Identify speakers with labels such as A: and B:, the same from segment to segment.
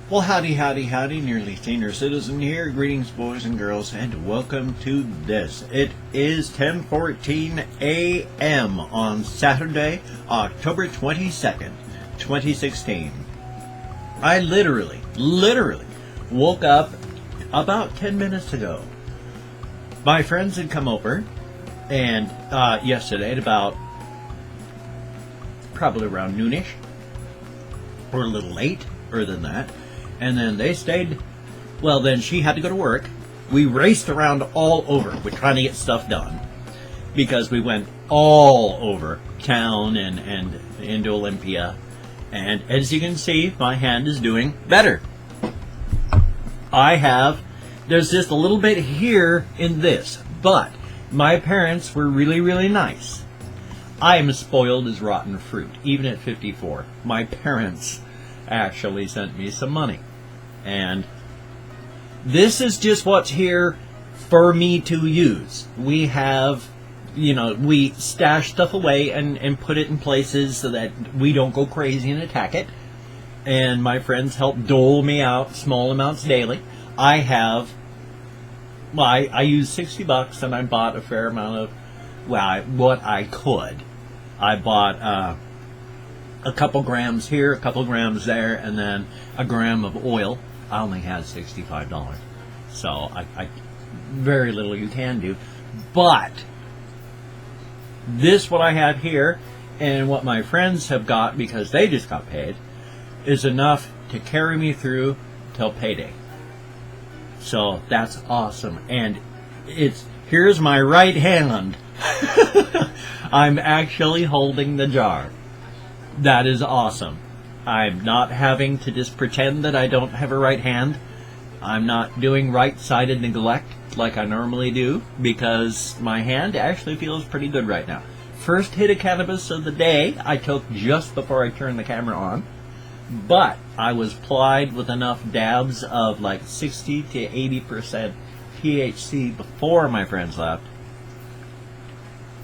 A: Well, howdy, howdy, howdy, Nearly Senior Citizen here. Greetings, boys and girls, and welcome to this. It is 10:14 a.m. on Saturday, October 22nd, 2016. I literally woke up about 10 minutes ago. My friends had come over, and yesterday at about probably around noonish, or a little late, or than that. And then they stayed. Well, then she had to go to work. We raced around all over. We're trying to get stuff done because we went all over town and into Olympia. And as you can see, my hand is doing better. There's just a little bit here in this, but my parents were really nice. I am spoiled as rotten fruit, even at 54. My parents actually sent me some money. And this is just what's here for me to use. We have, we stash stuff away and put it in places so that we don't go crazy and attack it. And my friends help dole me out small amounts daily. I used $60 and I bought a fair amount of, what I could. I bought a couple grams here, a couple grams there, and then a gram of oil. I only had $65, so I very little you can do. But this, what I have here, and what my friends have got because they just got paid, is enough to carry me through till payday. So that's awesome. And here's my right hand. I'm actually holding the jar. That is awesome. I'm not having to just pretend that I don't have a right hand. I'm not doing right-sided neglect like I normally do because my hand actually feels pretty good right now. First hit of cannabis of the day I took just before I turned the camera on, but I was plied with enough dabs of like 60 to 80% THC before my friends left.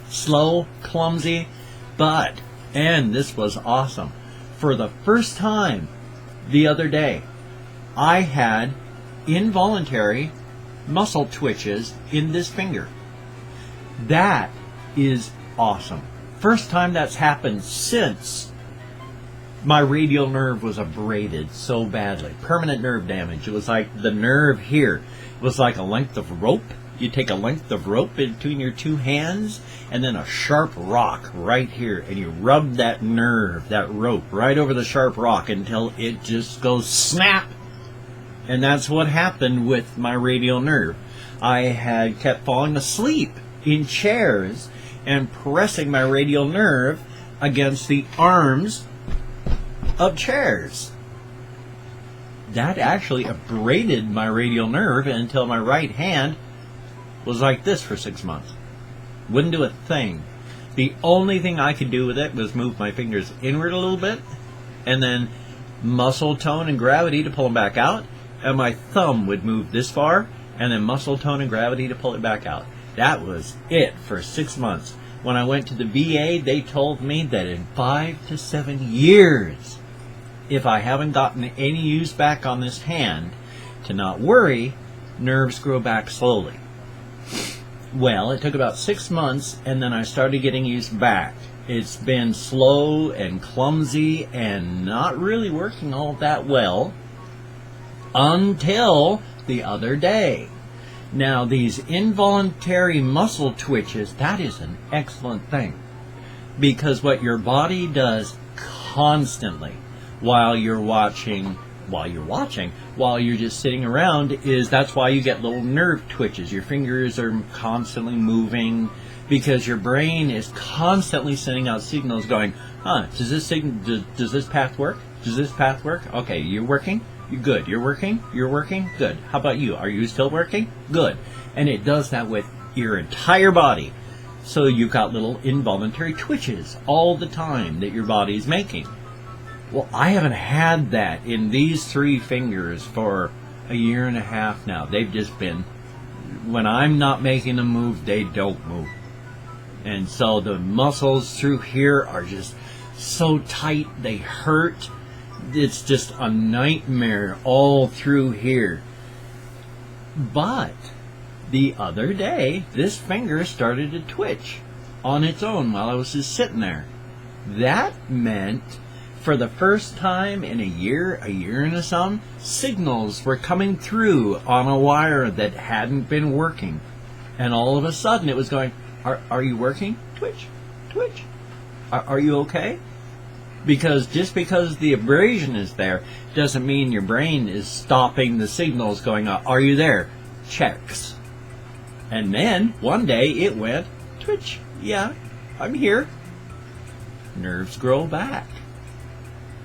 A: Slow, clumsy, and this was awesome. For the first time the other day, I had involuntary muscle twitches in this finger. That is awesome. First time that's happened since my radial nerve was abraded so badly. Permanent nerve damage. It was like the nerve here. It was like a length of rope. You take a length of rope between your two hands and then a sharp rock right here, and you rub that nerve, that rope, right over the sharp rock until it just goes snap. And that's what happened with my radial nerve. I had kept falling asleep in chairs and pressing my radial nerve against the arms of chairs. That actually abraded my radial nerve until my right hand was like this for 6 months. Wouldn't do a thing. The only thing I could do with it was move my fingers inward a little bit, and then muscle tone and gravity to pull them back out, and my thumb would move this far, and then muscle tone and gravity to pull it back out. That was it for 6 months. When I went to the VA, they told me that in 5 to 7 years, if I haven't gotten any use back on this hand, to not worry, nerves grow back slowly. Well, it took about 6 months, and then I started getting used back. It's been slow and clumsy and not really working all that well until the other day. Now, these involuntary muscle twitches, that is an excellent thing, because what your body does constantly while you're just sitting around is that's why you get little nerve twitches. Your fingers are constantly moving because your brain is constantly sending out signals going, does this path work? Does this path work? Okay, you're working? You're good. You're working? You're working? Good. How about you? Are you still working? Good. And it does that with your entire body. So you've got little involuntary twitches all the time that your body's making. Well, I haven't had that in these 3 fingers for a year and a half now. They've just been, when I'm not making them move, they don't move. And so the muscles through here are just so tight, they hurt. It's just a nightmare all through here. But the other day, this finger started to twitch on its own while I was just sitting there. That meant, for the first time in a year and some, signals were coming through on a wire that hadn't been working. And all of a sudden it was going, are you working? Twitch, twitch. Are you okay? Because just because the abrasion is there doesn't mean your brain is stopping the signals going, are you there? Checks. And then one day it went, twitch, yeah, I'm here. Nerves grow back.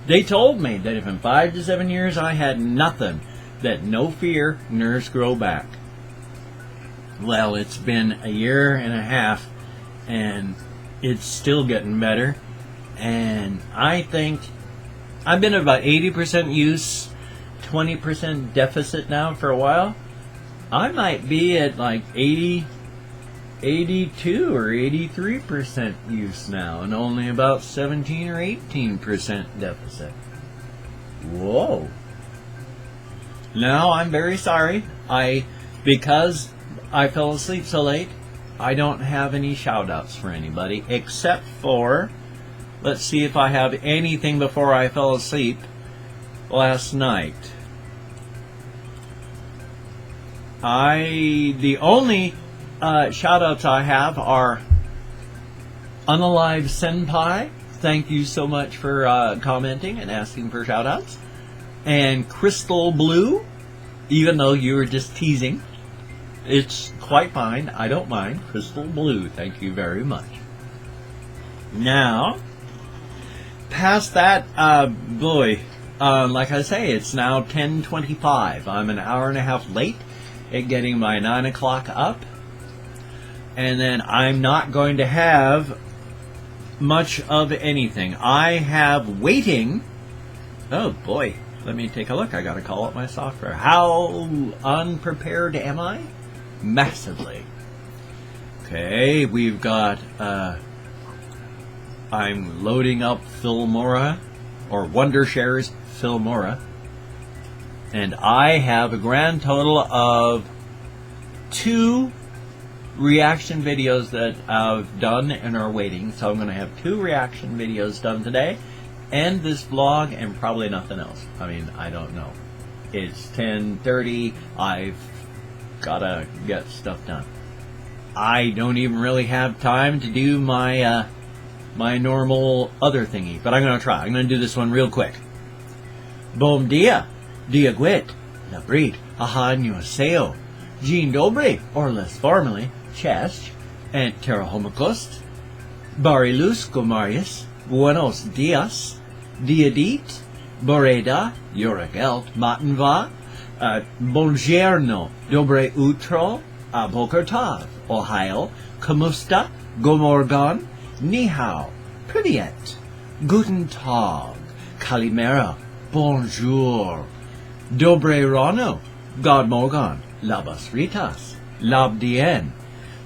A: They told me that if in 5 to 7 years I had nothing, that no fear, nerves grow back. Well, it's been a year and a half, and it's still getting better. And I think I've been about 80% use, 20% deficit now for a while. I might be at like 82 or 83% use now, and only about 17 or 18% deficit. Whoa. Now I'm very sorry. Because I fell asleep so late, I don't have any shout outs for anybody, except for, let's see if I have anything before I fell asleep last night. The only shout outs I have are Unalive Senpai. Thank you so much for commenting and asking for shout outs. And Crystal Blue, even though you were just teasing. It's quite fine. I don't mind. Crystal Blue, thank you very much. Now, past that, like I say, it's now 10:25. I'm an hour and a half late at getting my 9 o'clock up. And then I'm not going to have much of anything. I have waiting. Oh boy, let me take a look. I gotta call up my software. How unprepared am I? Massively. Okay, we've got I'm loading up Filmora, or Wondershare's Filmora, and I have a grand total of 2 reaction videos that I've done and are waiting. So I'm going to have 2 reaction videos done today, and this vlog, and probably nothing else. I mean, I don't know. It's 10:30. I've gotta get stuff done. I don't even really have time to do my my normal other thingy, but I'm gonna try. I'm gonna do this one real quick. Bom dia, diagwit, Labrīt, annyeonghaseyo, dzień dobry, or less formally, cześć, and terahomikost, barilus gomarius, buenos dias, diadit, boreda, yoragelt, matenva, buongiorno, dobre utro, boker tov, Ohio, kamusta, gomorgon, ni hao, privyet, guten tag, kalimera, bonjour, dobre rano, god morgon, labas ritas, labdien,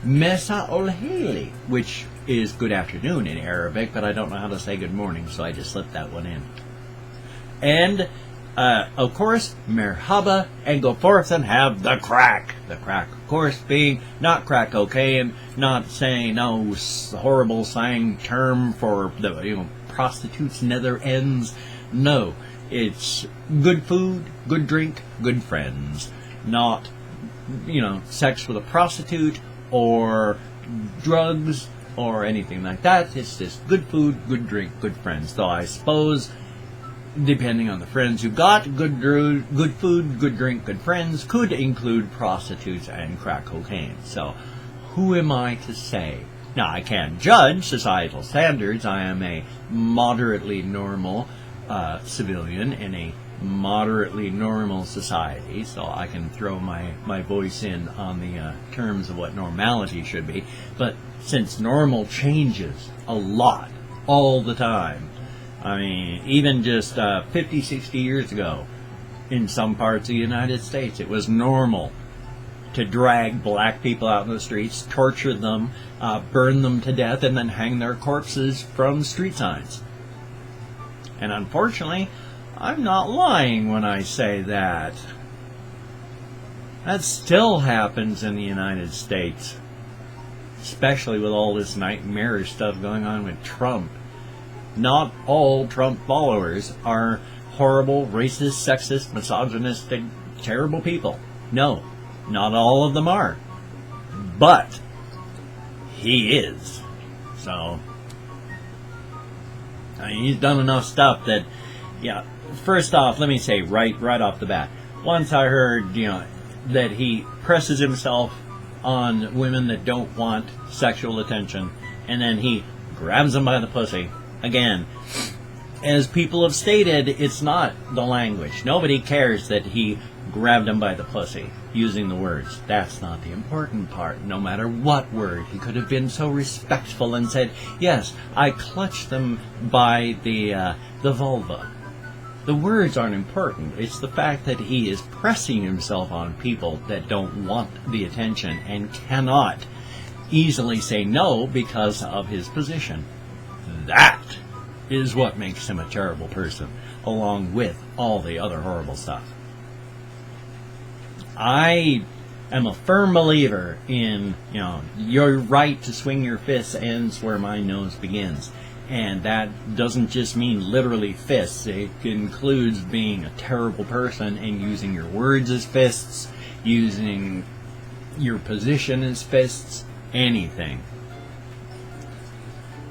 A: mesa olheli, which is good afternoon in Arabic, but I don't know how to say good morning, so I just slipped that one in. And of course, merhaba, and go forth and have the crack. The crack, of course, being not crack cocaine, not saying no horrible slang term for the prostitutes' nether ends. No, it's good food, good drink, good friends. Not, sex with a prostitute or drugs or anything like that. It's just good food, good drink, good friends. Though I suppose, depending on the friends you've got, good food, good drink, good friends could include prostitutes and crack cocaine. So, who am I to say? Now, I can't judge societal standards. I am a moderately normal civilian in a moderately normal society, so I can throw my voice in on the terms of what normality should be. But since normal changes a lot, all the time, I mean, even just 50, 60 years ago, in some parts of the United States, it was normal to drag black people out in the streets, torture them, burn them to death, and then hang their corpses from street signs. And unfortunately, I'm not lying when I say that. That still happens in the United States, especially with all this nightmarish stuff going on with Trump. Not all Trump followers are horrible, racist, sexist, misogynistic, terrible people. No, not all of them are. But he is. So, I mean, he's done enough stuff that, yeah, first off, let me say right off the bat, once I heard, that he presses himself on women that don't want sexual attention, and then he grabs them by the pussy. Again, as people have stated, it's not the language. Nobody cares that he grabbed them by the pussy using the words. That's not the important part. No matter what word, he could have been so respectful and said, yes, I clutched them by the vulva. The words aren't important. It's the fact that he is pressing himself on people that don't want the attention and cannot easily say no because of his position. That is what makes him a terrible person, along with all the other horrible stuff. I am a firm believer in, your right to swing your fists ends where my nose begins. And that doesn't just mean literally fists. It includes being a terrible person and using your words as fists, using your position as fists, anything.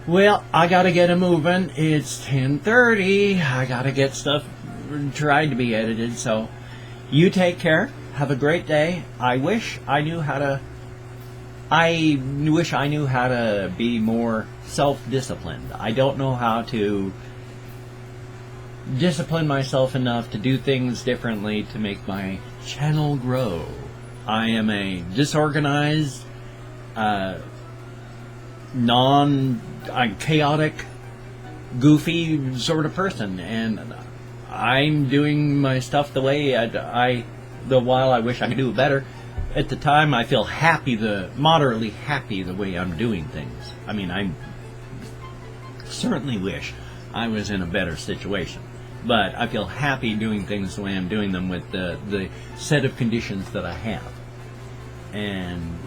A: Well, I gotta get it moving. It's 10:30. I gotta get stuff tried to be edited. So, you take care. Have a great day. I wish I knew how to be more self-disciplined. I don't know how to discipline myself enough to do things differently to make my channel grow. I am a disorganized, chaotic, goofy sort of person, and I'm doing my stuff the way while I wish I could do it better. At the time, I feel moderately happy the way I'm doing things. I mean, I certainly wish I was in a better situation. But I feel happy doing things the way I'm doing them with the set of conditions that I have. And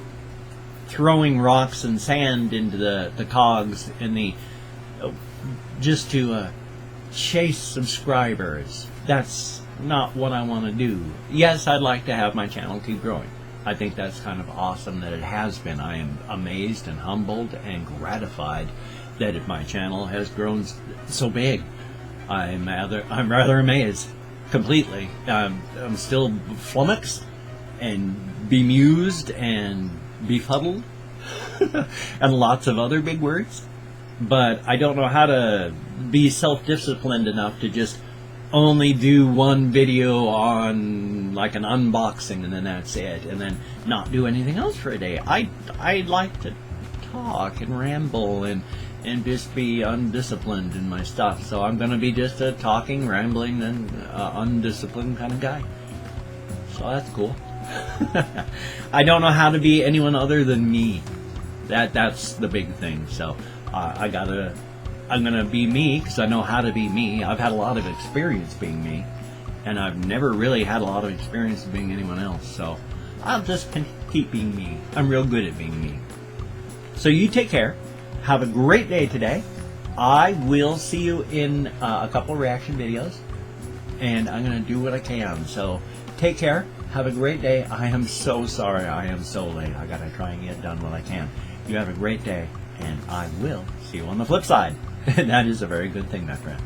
A: throwing rocks and sand into the cogs in just to chase subscribers, that's not what I want to do. Yes, I'd like to have my channel keep growing. I think that's kind of awesome that it has been. I am amazed and humbled and gratified that my channel has grown so big. I'm rather amazed completely. I'm still flummoxed and bemused and befuddled and lots of other big words. But I don't know how to be self-disciplined enough to just only do one video on like an unboxing and then that's it, and then not do anything else for a day. I like to talk and ramble and just be undisciplined in my stuff. So I'm going to be just a talking, rambling, and undisciplined kind of guy. So that's cool. I don't know how to be anyone other than me. That's the big thing. So I'm going to be me because I know how to be me. I've had a lot of experience being me, and I've never really had a lot of experience being anyone else. So I'll just keep being me. I'm real good at being me. So you take care. Have a great day today. I will see you in a couple reaction videos, and I'm going to do what I can. So take care. Have a great day. I am so sorry I am so late. I got to try and get done what I can. You have a great day, and I will see you on the flip side. That is a very good thing, my friend.